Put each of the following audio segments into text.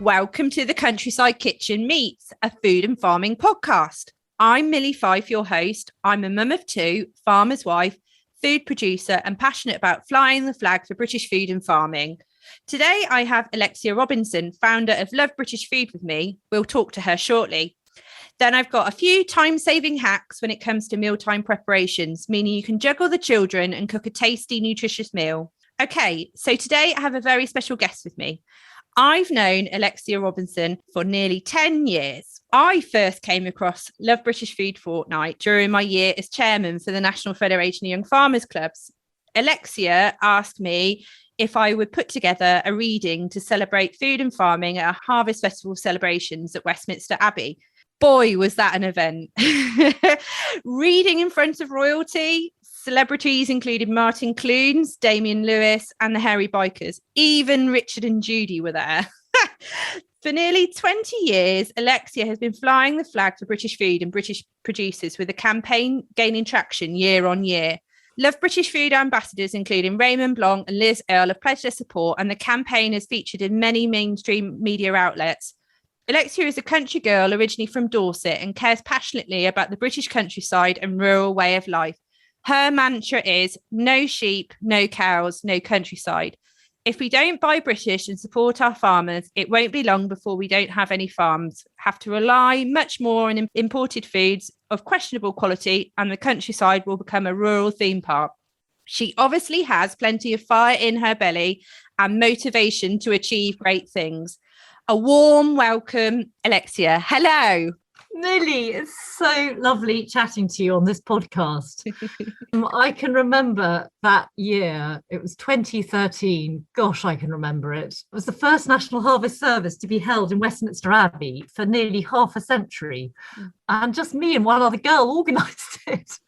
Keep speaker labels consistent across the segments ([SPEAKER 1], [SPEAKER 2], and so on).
[SPEAKER 1] Welcome to the Countryside Kitchen Meets, a food and farming podcast. I'm Milly Fyfe, your host. I'm a mum of two, farmer's wife, food producer, and passionate about flying the flag for British food and farming. Today, I have Alexia Robinson, founder of Love British Food, with me. We'll talk to her shortly. Then I've got a few time-saving hacks when it comes to mealtime preparations, meaning you can juggle the children and cook a tasty, nutritious meal. Okay, so today I have a very special guest with me. I've known Alexia Robinson for nearly 10 years. I first came across Love British Food Fortnight during my year as chairman for the National Federation of Young Farmers Clubs. Alexia asked me if I would put together a reading to celebrate food and farming at a Harvest Festival celebrations at Westminster Abbey. Boy, was that an event. Reading in front of royalty, celebrities included Martin Clunes, Damien Lewis, and the Hairy Bikers. Even Richard and Judy were there. For nearly 20 years, Alexia has been flying the flag for British food and British producers, with the campaign gaining traction year on year. Love British Food ambassadors, including Raymond Blanc and Liz Earle, have pledged their support, and the campaign is featured in many mainstream media outlets. Alexia is a country girl originally from Dorset and cares passionately about the British countryside and rural way of life. Her mantra is no sheep, no cows, no countryside. If we don't buy British and support our farmers, it won't be long before we don't have any farms, have to rely much more on imported foods of questionable quality, and the countryside will become a rural theme park. She obviously has plenty of fire in her belly and motivation to achieve great things. A warm welcome, Alexia. Hello.
[SPEAKER 2] Milly, it's so lovely chatting to you on this podcast. I can remember that year. It was 2013. Gosh, I can remember it. It was the first National Harvest Service to be held in Westminster Abbey for nearly half a century. And just me and one other girl organised it.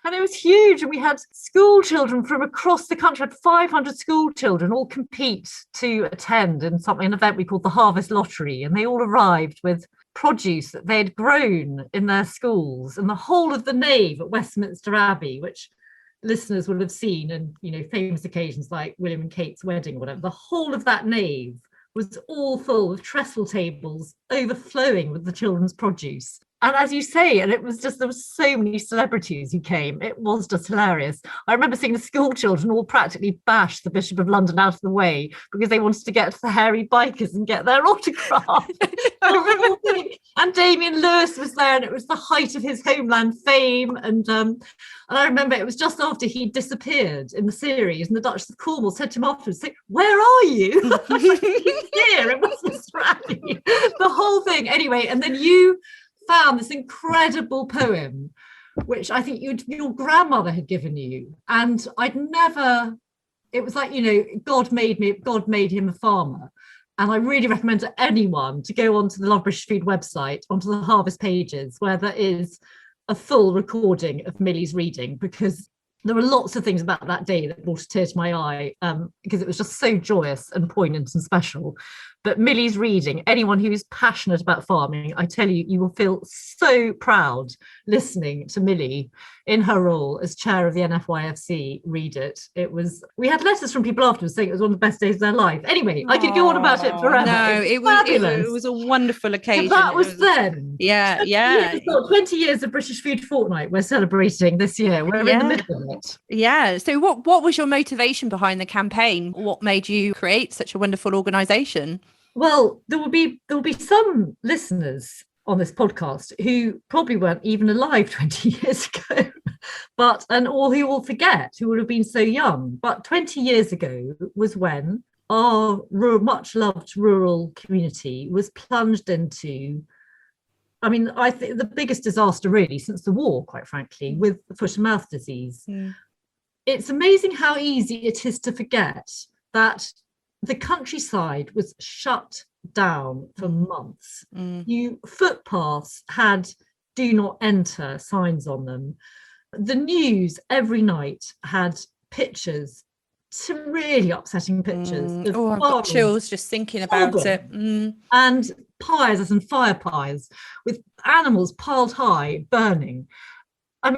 [SPEAKER 2] And it was huge. And we had school children from across the country, had 500 school children all compete to attend in an event we called the Harvest Lottery. And they all arrived with produce that they had grown in their schools, and the whole of the nave at Westminster Abbey, which listeners will have seen in, famous occasions like William and Kate's wedding or whatever, the whole of that nave was all full of trestle tables overflowing with the children's produce. And as you say, and it was just, there were so many celebrities who came. It was just hilarious. I remember seeing the school children all practically bash the Bishop of London out of the way because they wanted to get to the Hairy Bikers and get their autograph. And Damien Lewis was there, and it was the height of his homeland fame. And I remember it was just after he disappeared in the series, and the Duchess of Cornwall said to him afterwards, "Where are you?" He's here in Westminster Abbey. The whole thing. Anyway, and then you found this incredible poem, which I think your grandmother had given you. And it was like, God made him a farmer. And I really recommend to anyone to go onto the Love British Food website, onto the Harvest pages, where there is a full recording of Milly's reading, because there were lots of things about that day that brought a tear to my eye, because it was just so joyous and poignant and special. But Milly's reading, anyone who is passionate about farming, I tell you, you will feel so proud listening to Milly in her role as chair of the NFYFC read it. We had letters from people afterwards saying it was one of the best days of their life. Anyway, I could go on about it forever.
[SPEAKER 1] No, it was a wonderful occasion.
[SPEAKER 2] But that was then.
[SPEAKER 1] Yeah.
[SPEAKER 2] 20 years of British Food Fortnight we're celebrating this year. We're in the middle of it.
[SPEAKER 1] Yeah. So what was your motivation behind the campaign? What made you create such a wonderful organisation?
[SPEAKER 2] Well, there will be some listeners on this podcast who probably weren't even alive 20 years ago, or who will forget, who would have been so young. But 20 years ago was when our much loved rural community was plunged into, I think the biggest disaster really since the war, quite frankly, with foot and mouth disease. It's amazing how easy it is to forget that the countryside was shut down for months. Footpaths had "do not enter" signs on them. The news every night had pictures, some really upsetting pictures.
[SPEAKER 1] I've got chills just thinking about it.
[SPEAKER 2] And pyres and fire pyres with animals piled high, burning.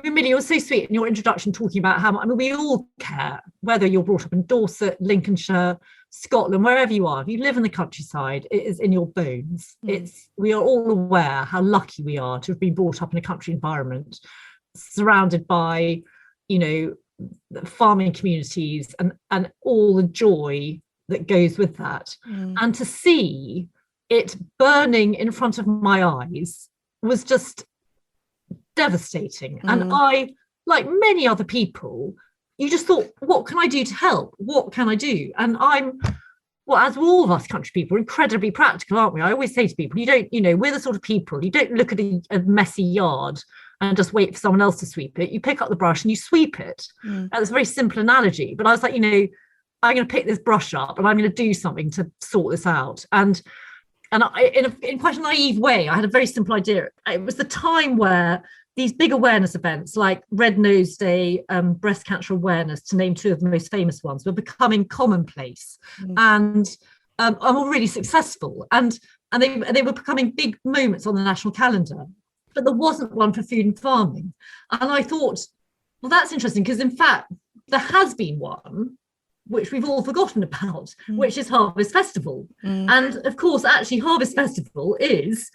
[SPEAKER 2] Milly, it was so sweet in your introduction talking about how we all care, whether you're brought up in Dorset, Lincolnshire, Scotland, wherever you are, if you live in the countryside, it is in your bones. We are all aware how lucky we are to have been brought up in a country environment, surrounded by, farming communities and all the joy that goes with that. And to see it burning in front of my eyes was just devastating. And I, like many other people, you just thought, what can I do to help? What can I do? And as all of us country people, incredibly practical, aren't we? I always say to people, we're the sort of people, you don't look at a messy yard and just wait for someone else to sweep it. You pick up the brush and you sweep it. That's a very simple analogy. But I was like, I'm going to pick this brush up and I'm going to do something to sort this out. And in quite a naive way, I had a very simple idea. It was the time where these big awareness events like Red Nose Day, breast cancer awareness, to name two of the most famous ones, were becoming commonplace and were really successful. And they were becoming big moments on the national calendar. But there wasn't one for food and farming. And I thought, well, that's interesting, because in fact, there has been one, which we've all forgotten about, which is Harvest Festival. And of course, actually, Harvest Festival is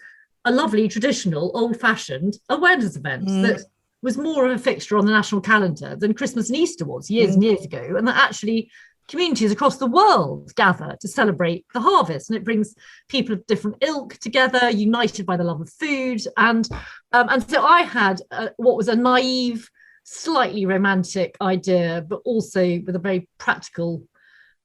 [SPEAKER 2] a lovely, traditional, old-fashioned awareness event that was more of a fixture on the national calendar than Christmas and Easter was years and years ago. And that actually communities across the world gather to celebrate the harvest, and it brings people of different ilk together, united by the love of food. And so I had what was a naive, slightly romantic idea, but also with a very practical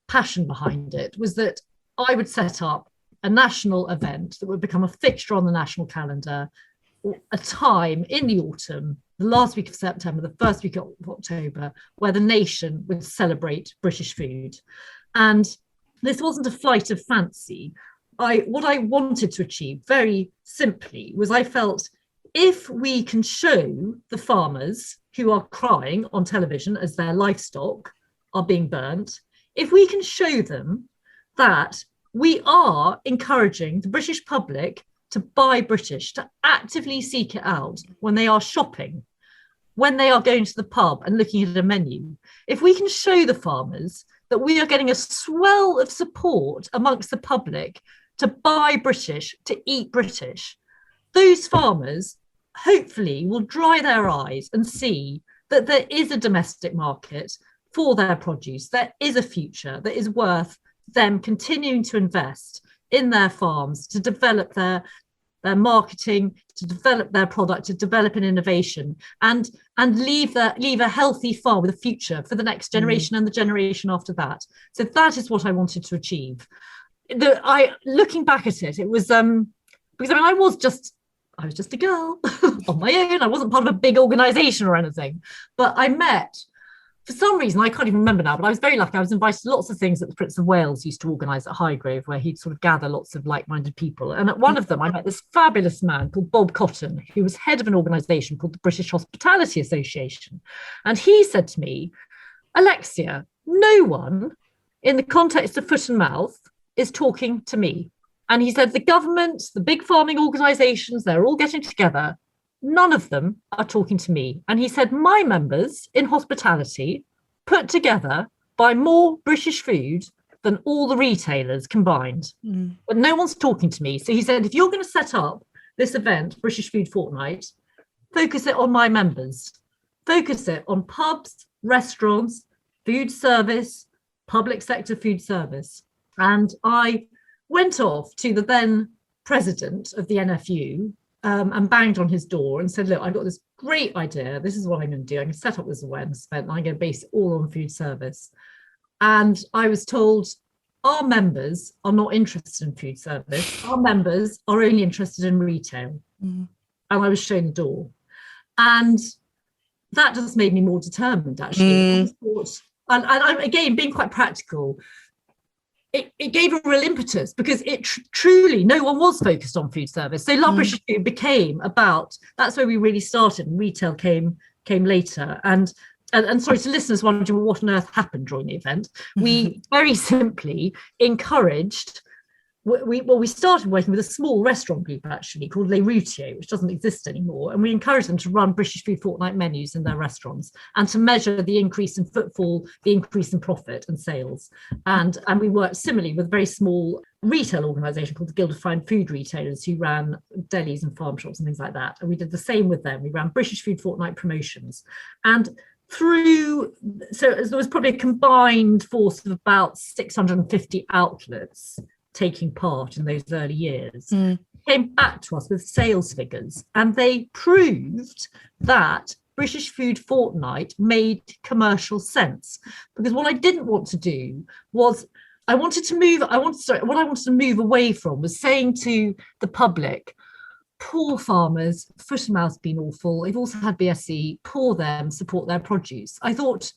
[SPEAKER 2] passion behind it, was that I would set up a national event that would become a fixture on the national calendar, a time in the autumn, the last week of September, the first week of October, where the nation would celebrate British food. And this wasn't a flight of fancy. What I wanted to achieve very simply was, I felt, if we can show the farmers who are crying on television as their livestock are being burnt, if we can show them that we are encouraging the British public to buy British, to actively seek it out when they are shopping, when they are going to the pub and looking at a menu, if we can show the farmers that we are getting a swell of support amongst the public to buy British, to eat British, those farmers hopefully will dry their eyes and see that there is a domestic market for their produce. There is a future that is worth them continuing to invest in their farms, to develop their marketing, to develop their product, to develop an innovation, and leave a healthy farm with a future for the next generation and the generation after that. So that is what I wanted to achieve. Looking back at it, it was because I was just a girl on my own. I wasn't part of a big organisation or anything, but I met, for some reason, I can't even remember now, but I was very lucky. I was invited to lots of things that the Prince of Wales used to organise at Highgrove, where he'd sort of gather lots of like-minded people. And at one of them, I met this fabulous man called Bob Cotton, who was head of an organisation called the British Hospitality Association. And he said to me, Alexia, no one in the context of foot and mouth is talking to me. And he said, the government, the big farming organisations, they're all getting together. None of them are talking to me. And he said, my members in hospitality put together buy more British food than all the retailers combined. But no one's talking to me. So he said, if you're going to set up this event, British Food Fortnight, focus it on my members. Focus it on pubs, restaurants, food service, public sector food service. And I went off to the then president of the NFU and banged on his door and said, look, I've got this great idea. This is what I'm going to do. I'm going to set up this awareness event and I'm going to base it all on food service. And I was told, our members are not interested in food service. Our members are only interested in retail. And I was shown the door. And that just made me more determined, actually. And I'm, again, being quite practical, it gave a real impetus, because it truly, no one was focused on food service. So Love British Food became about, that's where we really started, and retail came later. And sorry to listeners wondering what on earth happened during the event. We very simply encouraged we started working with a small restaurant group actually called Les Routiers, which doesn't exist anymore, and we encouraged them to run British Food Fortnight menus in their restaurants and to measure the increase in footfall, the increase in profit and sales. And we worked similarly with a very small retail organisation called the Guild of Fine Food Retailers, who ran delis and farm shops and things like that. And we did the same with them. We ran British Food Fortnight promotions, and so there was probably a combined force of about 650 outlets taking part in those early years, came back to us with sales figures, and they proved that British Food Fortnight made commercial sense. Because what I didn't want to do was what I wanted to move away from was saying to the public, poor farmers, foot and mouth's been awful, they've also had BSE, poor them, support their produce. I thought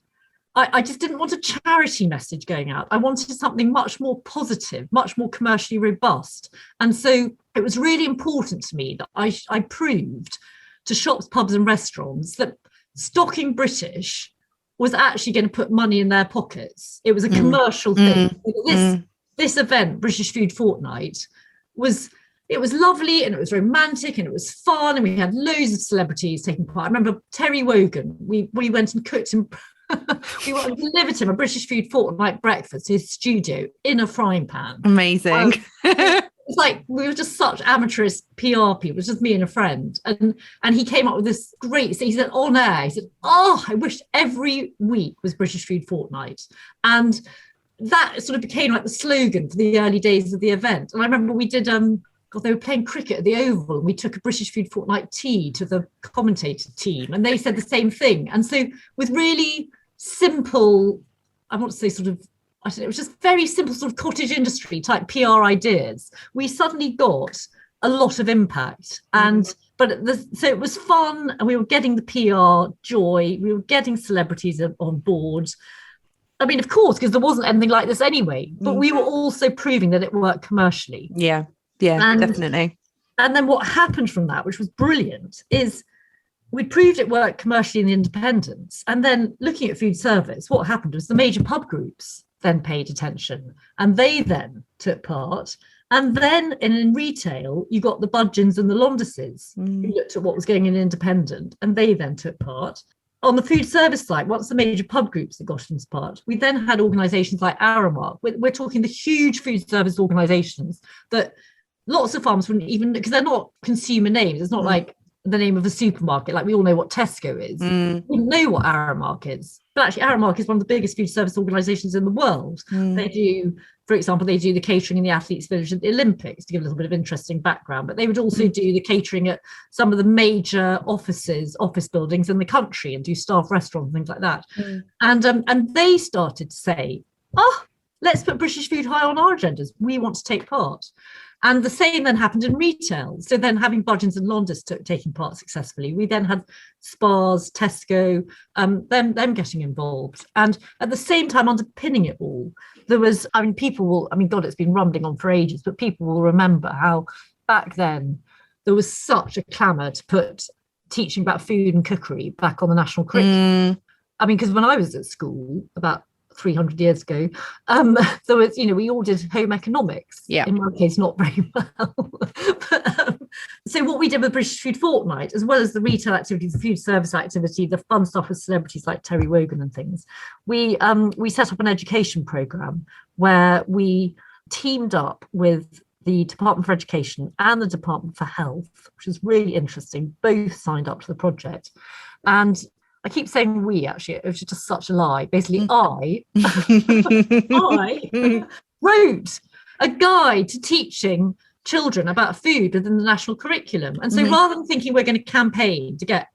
[SPEAKER 2] I just didn't want a charity message going out. I wanted something much more positive, much more commercially robust. And so it was really important to me that I proved to shops, pubs and restaurants that stocking British was actually going to put money in their pockets. It was a commercial thing. This event, British Food Fortnight, it was lovely and it was romantic and it was fun, and we had loads of celebrities taking part. I remember Terry Wogan. We went and cooked him. We went and delivered him a British Food Fortnight breakfast to his studio in a frying pan.
[SPEAKER 1] Amazing.
[SPEAKER 2] It's like we were just such amateurist PR people. It was just me and a friend, and he came up with this great. He said on air, he said, "Oh, I wish every week was British Food Fortnight," and that sort of became like the slogan for the early days of the event. And I remember we did they were playing cricket at the Oval, and we took a British Food Fortnight tea to the commentator team, and they said the same thing. And so with really simple, I want to say sort of, I don't know, it was just very simple sort of cottage industry type PR ideas, we suddenly got a lot of impact. So it was fun, and we were getting the PR joy, we were getting celebrities on board. I mean, of course, because there wasn't anything like this anyway, but we were also proving that it worked commercially.
[SPEAKER 1] Yeah, definitely.
[SPEAKER 2] And then what happened from that, which was brilliant, is we proved it worked commercially in the independents. And then looking at food service, what happened was the major pub groups then paid attention, and they then took part. And then in retail, you got the Budgeons and the Londuses who looked at what was going in independent, and they then took part. On the food service side, once the major pub groups that got into part, we then had organisations like Aramark. We're talking the huge food service organisations that lots of farmers wouldn't even, because they're not consumer names. It's not like the name of a supermarket. Like we all know what Tesco is. We know what Aramark is. But actually Aramark is one of the biggest food service organisations in the world. They do, for example, they do the catering in the Athletes' Village at the Olympics, to give a little bit of interesting background. But they would also do the catering at some of the major office buildings in the country, and do staff restaurants and things like that. And they started to say, let's put British food high on our agendas. We want to take part. And the same then happened in retail. So then having Budgeons and Londis taking part successfully, we then had Spars, Tesco, them getting involved. And at the same time, underpinning it all, there was, God, it's been rumbling on for ages, but people will remember how back then there was such a clamour to put teaching about food and cookery back on the national curriculum. I mean, because when I was at school about 300 years ago, there was, we all did home economics. In my case, not very well. So what we did with British Food Fortnight, as well as the retail activities, the food service activity, the fun stuff with celebrities like Terry Wogan and things, we set up an education programme where we teamed up with the Department for Education and the Department for Health, which is really interesting. Both signed up to the project. And I keep saying we, actually, it was just such a lie. Basically, I wrote a guide to teaching children about food within the national curriculum. And so rather than thinking we're going to campaign to get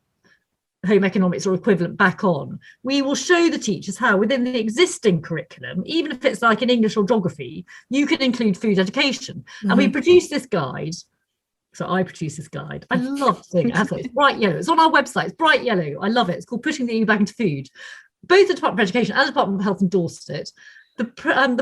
[SPEAKER 2] home economics or equivalent back on, we will show the teachers how within the existing curriculum, even if it's like in English or geography, you can include food education. And we produced this guide. So I produced this guide. I love seeing it. It's bright yellow. It's on our website. It's bright yellow. I love it. It's called Pushing the EU Back into Food. Both the Department of Education and the Department of Health endorsed it. The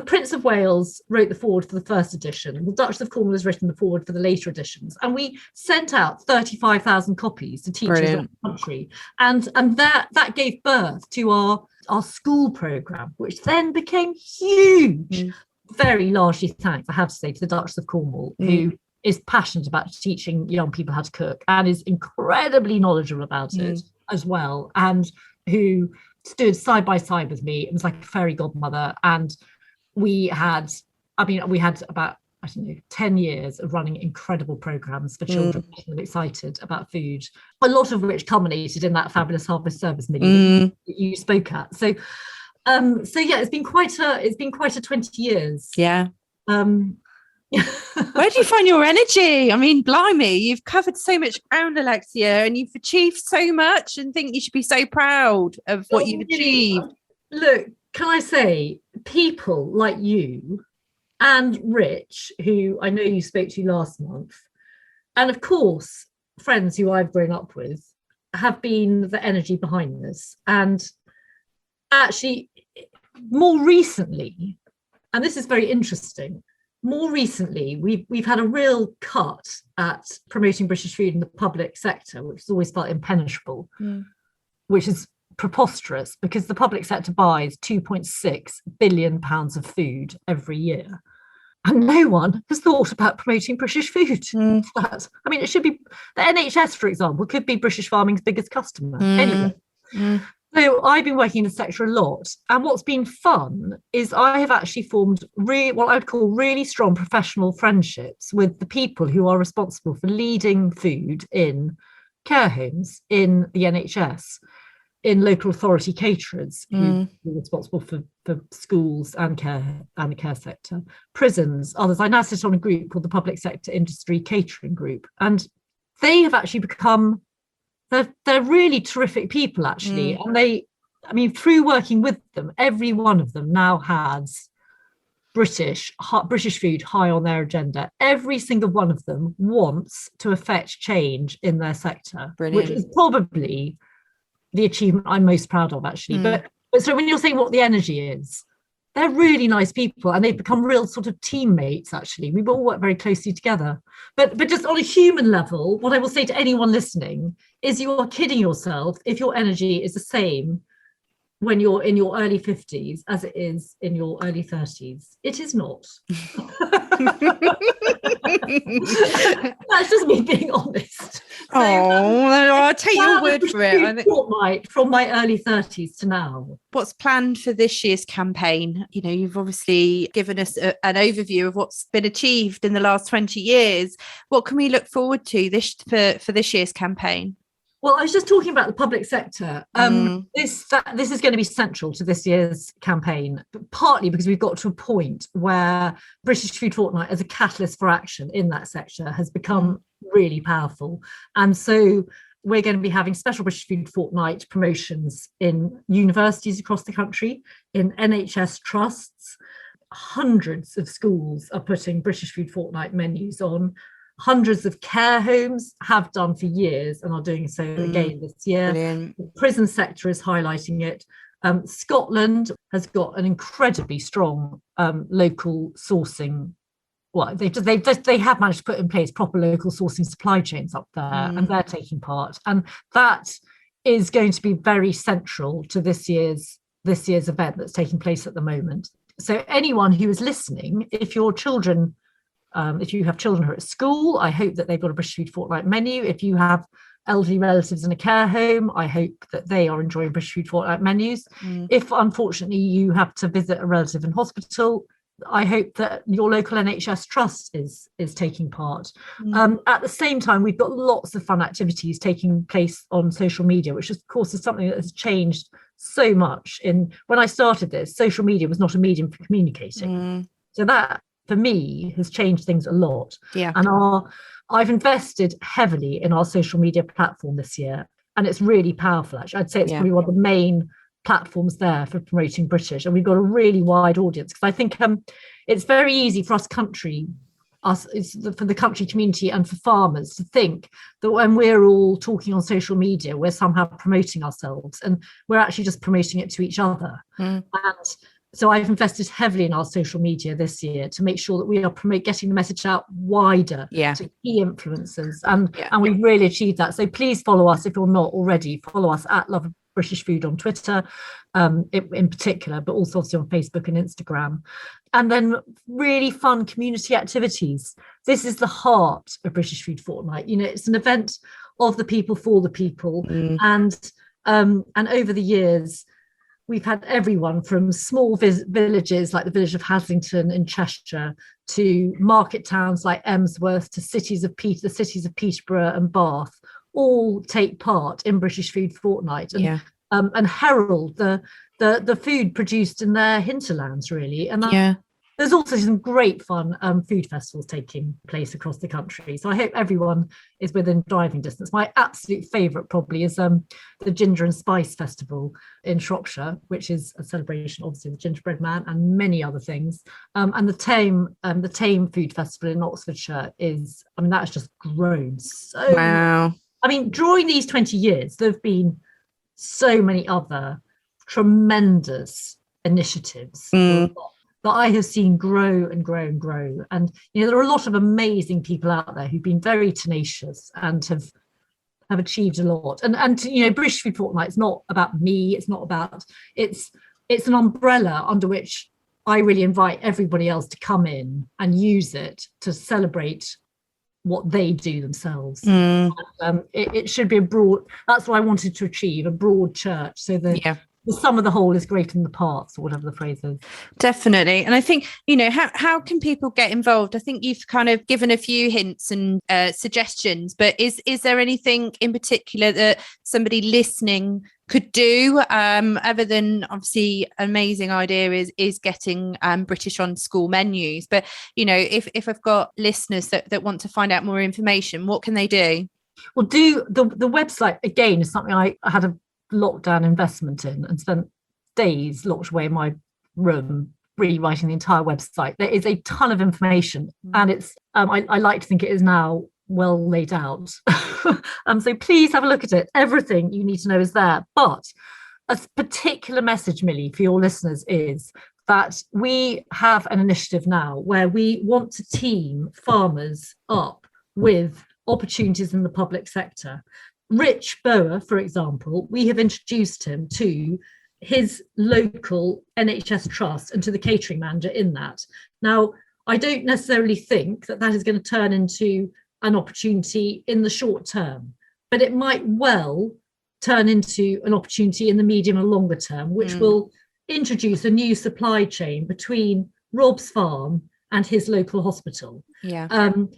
[SPEAKER 2] Prince of Wales wrote the foreword for the first edition. The Duchess of Cornwall has written the foreword for the later editions. And we sent out 35,000 copies to teachers around the country. And that gave birth to our school programme, which then became huge. very largely thanks, I have to say, to the Duchess of Cornwall, who is passionate about teaching young people how to cook and is incredibly knowledgeable about it as well, and who stood side by side with me. It was like a fairy godmother. And we had about, I don't know, 10 years of running incredible programs for children, making them excited about food, a lot of which culminated in that fabulous harvest service, Milly, that you spoke at. So yeah, it's been quite a 20 years.
[SPEAKER 1] Yeah. Where do you find your energy? I mean, blimey, you've covered so much ground, Alexia, and you've achieved so much, and think you should be so proud of what you've achieved.
[SPEAKER 2] Look, can I say, people like you and Rich, who I know you spoke to last month, and of course, friends who I've grown up with, have been the energy behind this. And actually, more recently, and this is very interesting, more recently, we've had a real cut at promoting British food in the public sector, which has always felt impenetrable, which is preposterous because the public sector buys £2.6 billion of food every year. And no one has thought about promoting British food. That, I mean, it should be, the NHS, for example, could be British farming's biggest customer. Anyway. So I've been working in the sector a lot, and what's been fun is I have actually formed what I would call really strong professional friendships with the people who are responsible for leading food in care homes, in the NHS, in local authority caterers who are responsible for schools and the care sector, prisons, others. I now sit on a group called the Public Sector Industry Catering Group, and they have actually become, they're really terrific people, actually. And through working with them, every one of them now has British food high on their agenda. Every single one of them wants to affect change in their sector. Brilliant. Which is probably the achievement I'm most proud of, actually. But so when you're saying what the energy is, they're really nice people, and they've become real sort of teammates, actually. We've all worked very closely together. But just on a human level, what I will say to anyone listening is you are kidding yourself if your energy is the same when you're in your early 50s as it is in your early 30s. It is not. That's just me being honest. So,
[SPEAKER 1] I'll take your word for it.
[SPEAKER 2] Fortnight from my early 30s to now.
[SPEAKER 1] What's planned for this year's campaign? You know, you've obviously given us an overview of what's been achieved in the last 20 years. What can we look forward to for this year's campaign?
[SPEAKER 2] Well, I was just talking about the public sector. This is going to be central to this year's campaign, partly because we've got to a point where British Food Fortnight as a catalyst for action in that sector has become really powerful. And so we're going to be having special British Food Fortnight promotions in universities across the country, in NHS trusts. Hundreds of schools are putting British Food Fortnight menus on. Hundreds of care homes have done for years and are doing so again this year. Brilliant. The prison sector is highlighting it. Scotland has got an incredibly strong local sourcing. Well, they have managed to put in place proper local sourcing supply chains up there, and they're taking part. And that is going to be very central to this year's event that's taking place at the moment. So anyone who is listening, if you have children who are at school, I hope that they've got a British Food Fortnight menu. If you have elderly relatives in a care home, I hope that they are enjoying British Food Fortnight menus. If, unfortunately, you have to visit a relative in hospital, I hope that your local NHS trust is taking part. At the same time, we've got lots of fun activities taking place on social media, which, of course, is something that has changed so much. When I started this, social media was not a medium for communicating. So that, for me, has changed things a lot. Yeah. And I've invested heavily in our social media platform this year, and it's really powerful, actually. I'd say it's probably one of the main platforms there for promoting British, and we've got a really wide audience, because I think it's very easy for for the country community and for farmers to think that when we're all talking on social media, we're somehow promoting ourselves, and we're actually just promoting it to each other. And so I've invested heavily in our social media this year to make sure that we are getting the message out wider to key influencers, and we've really achieved that. So please follow us if you're not already. Follow us at British Food on Twitter, in particular, but also obviously on Facebook and Instagram. And then really fun community activities. This is the heart of British Food Fortnight. It's an event of the people for the people. And over the years, we've had everyone from small villages like the village of Haslington in Cheshire to market towns like Emsworth to the cities of Peterborough and Bath all take part in British Food Fortnight and herald the food produced in their hinterlands, really. And there's also some great fun food festivals taking place across the country. So I hope everyone is within driving distance. My absolute favourite probably is the Ginger and Spice Festival in Shropshire, which is a celebration, obviously, of the gingerbread man and many other things. And the Tame Food Festival in Oxfordshire that has just grown so.
[SPEAKER 1] Wow.
[SPEAKER 2] During these 20 years, there have been so many other tremendous initiatives that I have seen grow and grow and grow. And, there are a lot of amazing people out there who've been very tenacious and have achieved a lot. And British Food Fortnight is not about me. It's not about, it's an umbrella under which I really invite everybody else to come in and use it to celebrate what they do themselves. It should be that's what I wanted to achieve, a broad church, so that the sum of the whole is greater than the parts, or whatever the phrase is.
[SPEAKER 1] Definitely. And I think, how can people get involved? I think you've kind of given a few hints and suggestions, but is there anything in particular that somebody listening could do, other than obviously amazing idea is getting British on school menus? But, if I've got listeners that want to find out more information, what can they do?
[SPEAKER 2] Well, do the website, again, is something I had a lockdown investment in and spent days locked away in my room rewriting the entire website. There is a ton of information, and it's I like to think it is now well laid out. So please have a look at it. Everything you need to know is there. But a particular message, Milly, for your listeners is that we have an initiative now where we want to team farmers up with opportunities in the public sector. Rich Bower, for example, we have introduced him to his local NHS trust and to the catering manager in that. Now, I don't necessarily think that is going to turn into an opportunity in the short term, but it might well turn into an opportunity in the medium and longer term, which will introduce a new supply chain between Rob's farm and his local hospital. And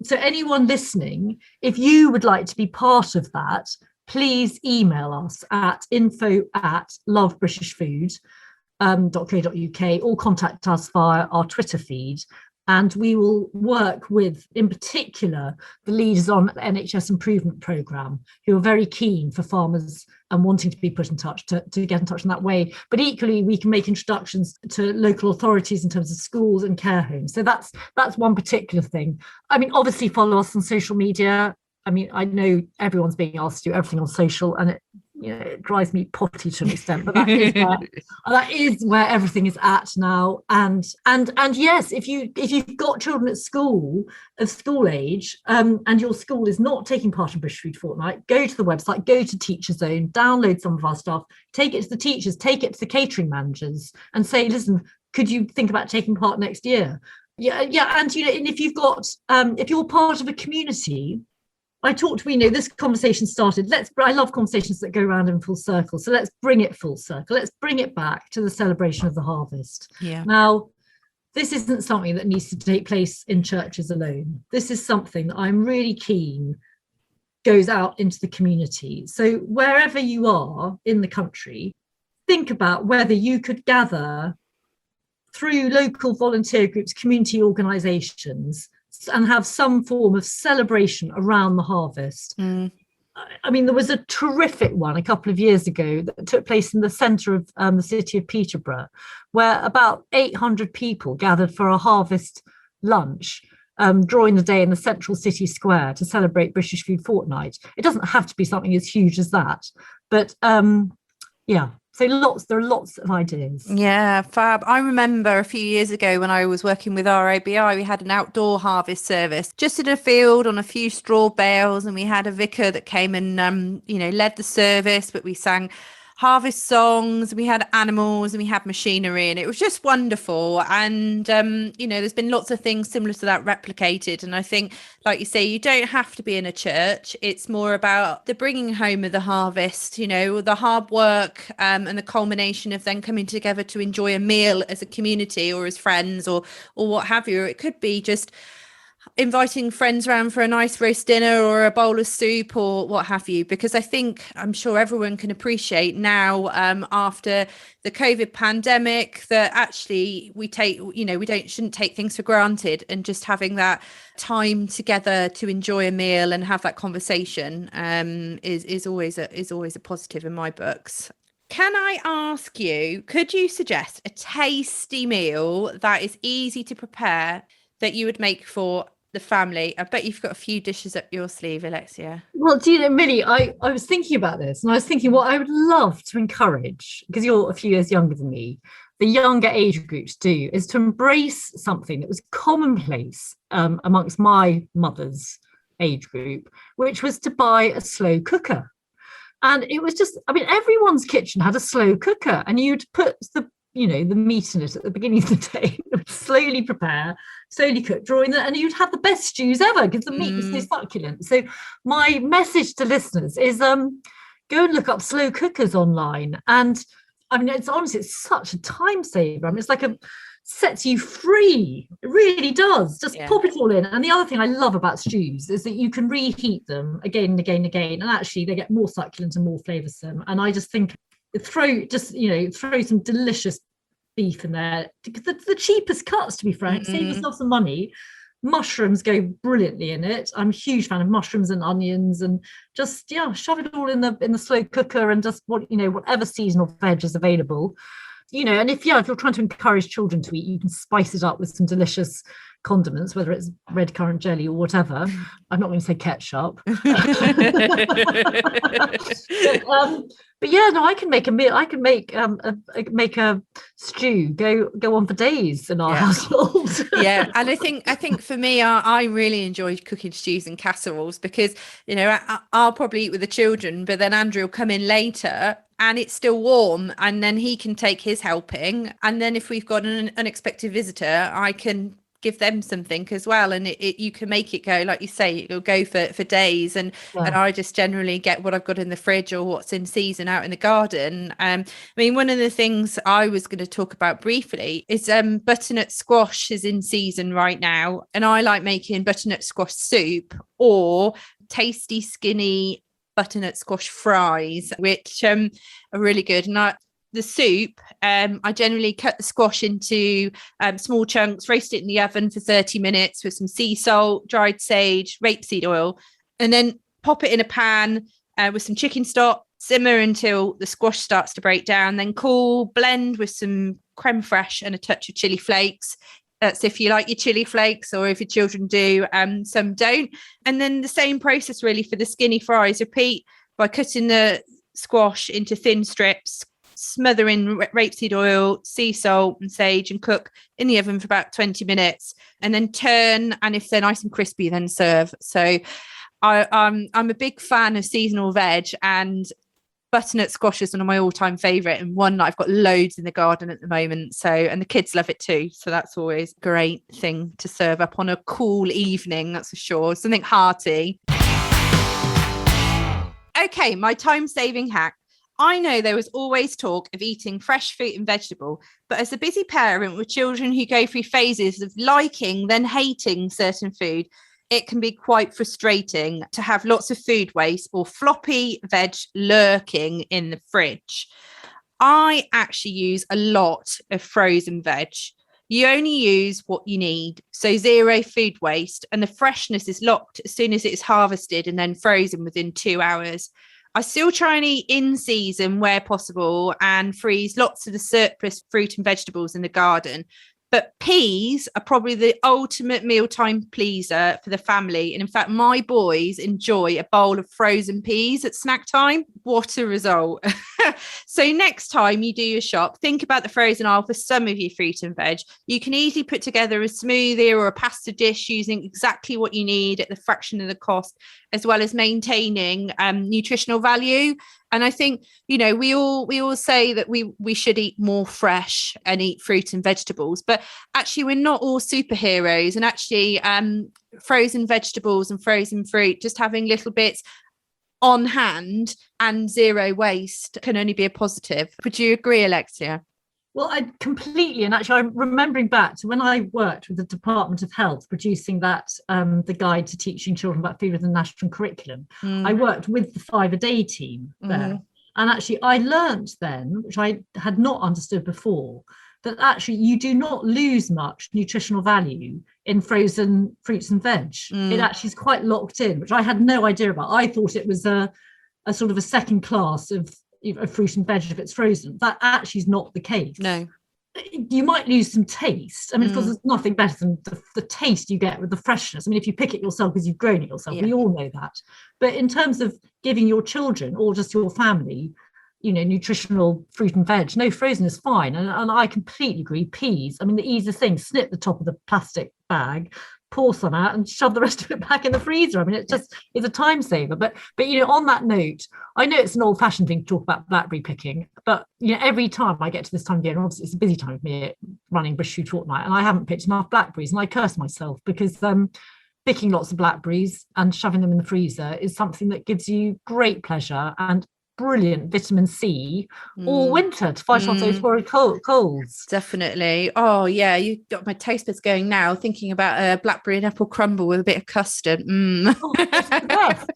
[SPEAKER 2] so anyone listening, if you would like to be part of that, please email us at info@lovebritishfood.co.uk or contact us via our Twitter feed. And we will work with, in particular, the leaders on the NHS Improvement Programme, who are very keen for farmers and wanting to be put in touch, to get in touch in that way. But equally, we can make introductions to local authorities in terms of schools and care homes. So that's one particular thing. Obviously, follow us on social media. I know everyone's being asked to do everything on social, and it drives me potty to an extent, but that is where everything is at now. And yes, if you've got children at school of school age, and your school is not taking part in British Food Fortnight, go to the website, go to Teacher Zone, download some of our stuff, take it to the teachers, take it to the catering managers, and say, listen, could you think about taking part next year? And if you've got, if you're part of a community. This conversation started. I love conversations that go around in full circle. So let's bring it full circle. Let's bring it back to the celebration of the harvest. Now, this isn't something that needs to take place in churches alone. This is something that I'm really keen goes out into the community. So wherever you are in the country, think about whether you could gather through local volunteer groups, community organisations, and have some form of celebration around the harvest. There was a terrific one a couple of years ago that took place in the centre of the city of Peterborough, where about 800 people gathered for a harvest lunch during the day in the central city square to celebrate British Food Fortnight. It doesn't have to be something as huge as that, but So there are lots of ideas.
[SPEAKER 1] Yeah, fab. I remember a few years ago when I was working with RABI, we had an outdoor harvest service just in a field on a few straw bales, and we had a vicar that came and led the service, but we sang harvest songs, we had animals, and we had machinery, and it was just wonderful. And there's been lots of things similar to that replicated, and I think, like you say, you don't have to be in a church. It's more about the bringing home of the harvest, the hard work, and the culmination of then coming together to enjoy a meal as a community or as friends or what have you. Or it could be just inviting friends around for a nice roast dinner or a bowl of soup or what have you, because I'm sure everyone can appreciate now, after the COVID pandemic, that actually we shouldn't take things for granted, and just having that time together to enjoy a meal and have that conversation is always a positive in my books. Can I ask you, could you suggest a tasty meal that is easy to prepare that you would make for the family? I bet you've got a few dishes up your sleeve, Alexia.
[SPEAKER 2] Well, do you know, Milly, I was thinking about this, and I was thinking what I would love to encourage, because you're a few years younger than me, the younger age groups do, is to embrace something that was commonplace amongst my mother's age group, which was to buy a slow cooker. And it was just, everyone's kitchen had a slow cooker, and you'd put the meat in it at the beginning of the day, slowly prepare, slowly cook, and you'd have the best stews ever because the meat was so succulent. So my message to listeners is go and look up slow cookers online. And it's such a time saver. it's like sets you free. It really does. Just pop it all in. And the other thing I love about stews is that you can reheat them again and again and again, and actually they get more succulent and more flavoursome. And I just think throw some delicious beef in there, the cheapest cuts, to be frank. Save yourself some money. Mushrooms go brilliantly in it. I'm a huge fan of mushrooms and onions, and just shove it all in the slow cooker, and just whatever seasonal veg is available. And if you're trying to encourage children to eat, you can spice it up with some delicious condiments, whether it's red currant jelly or whatever. I'm not going to say ketchup. But I can make a meal. I can make a stew go on for days in our household.
[SPEAKER 1] And I think for me, I really enjoy cooking stews and casseroles, because I'll probably eat with the children, but then Andrew will come in later and it's still warm, and then he can take his helping, and then if we've got an unexpected visitor, I can give them something as well, and you can make it go, like you say, it'll go for days, and I just generally get what I've got in the fridge or what's in season out in the garden. One of the things I was going to talk about briefly is butternut squash is in season right now, and I like making butternut squash soup or tasty skinny butternut squash fries, which are really good. And the soup, I generally cut the squash into small chunks, roast it in the oven for 30 minutes with some sea salt, dried sage, rapeseed oil, and then pop it in a pan with some chicken stock, simmer until the squash starts to break down, then cool, blend with some creme fraiche and a touch of chili flakes. That's if you like your chili flakes, or if your children do, some don't. And then the same process really for the skinny fries. Repeat by cutting the squash into thin strips, smother in rapeseed oil, sea salt and sage, and cook in the oven for about 20 minutes, and then turn, and if they're nice and crispy, then serve. So I'm a big fan of seasonal veg, and butternut squash is one of my all-time favorite, and one that I've got loads in the garden at the moment. So, and the kids love it too, so that's always a great thing to serve up on a cool evening, that's for sure. Something hearty. Okay, my time-saving hack. I know there was always talk of eating fresh fruit and vegetable, but as a busy parent with children who go through phases of liking then hating certain food, it can be quite frustrating to have lots of food waste or floppy veg lurking in the fridge. I actually use a lot of frozen veg. You only use what you need, so zero food waste, and the freshness is locked as soon as it is harvested and then frozen within 2 hours. I still try and eat in season where possible and freeze lots of the surplus fruit and vegetables in the garden. But peas are probably the ultimate mealtime pleaser for the family. And in fact, my boys enjoy a bowl of frozen peas at snack time. What a result. So next time you do your shop, think about the frozen aisle for some of your fruit and veg. You can easily put together a smoothie or a pasta dish using exactly what you need at the fraction of the cost, as well as maintaining nutritional value. And I think, you know, we all say that we should eat more fresh and eat fruit and vegetables, but actually we're not all superheroes. And actually frozen vegetables and frozen fruit, just having little bits on hand and zero waste can only be a positive. Would you agree, Alexia?
[SPEAKER 2] Well, I completely, and actually I'm remembering back to when I worked with the Department of Health producing that the guide to teaching children about food within the national curriculum. I worked with the 5-a-day team there, and actually I learnt then, which I had not understood before, that actually you do not lose much nutritional value in frozen fruits and veg. It actually is quite locked in, which I had no idea about. I thought it was a sort of a second class of fruit and veg if it's frozen. That actually is not the case.
[SPEAKER 1] No.
[SPEAKER 2] You might lose some taste. I mean, of course, there's nothing better than the taste you get with the freshness. I mean, if you pick it yourself because you've grown it yourself, we all know that. But in terms of giving your children or just your family, you know, nutritional fruit and veg, no, frozen is fine. And I completely agree. Peas, I mean, the easiest thing, snip the top of the plastic bag, pour some out and shove the rest of it back in the freezer. I mean, it just is a time saver. But you know, on that note, I know it's an old-fashioned thing to talk about blackberry picking, but you know, every time I get to this time of year, and obviously it's a busy time with me running British Food Fortnight, and I haven't picked enough blackberries, and I curse myself because picking lots of blackberries and shoving them in the freezer is something that gives you great pleasure and brilliant vitamin C all winter to fight off those horrid colds.
[SPEAKER 1] Definitely. Oh yeah, you got my taste buds going now, thinking about a blackberry and apple crumble with a bit of custard.
[SPEAKER 2] Oh, it's the best.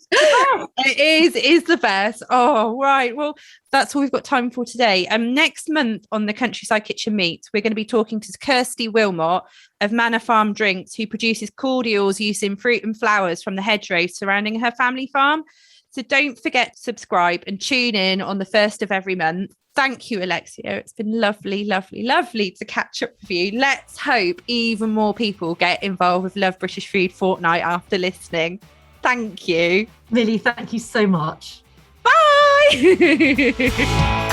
[SPEAKER 1] It is the best. Oh right, well that's all we've got time for today. Next month on the Countryside Kitchen Meets, we're going to be talking to Kirsty Wilmot of Manor Farm Drinks, who produces cordials using fruit and flowers from the hedgerows surrounding her family farm. So don't forget to subscribe and tune in on the 1st of every month. Thank you, Alexia. It's been lovely, lovely, lovely to catch up with you. Let's hope even more people get involved with Love British Food Fortnight after listening. Thank you.
[SPEAKER 2] Milly, thank you so much.
[SPEAKER 1] Bye.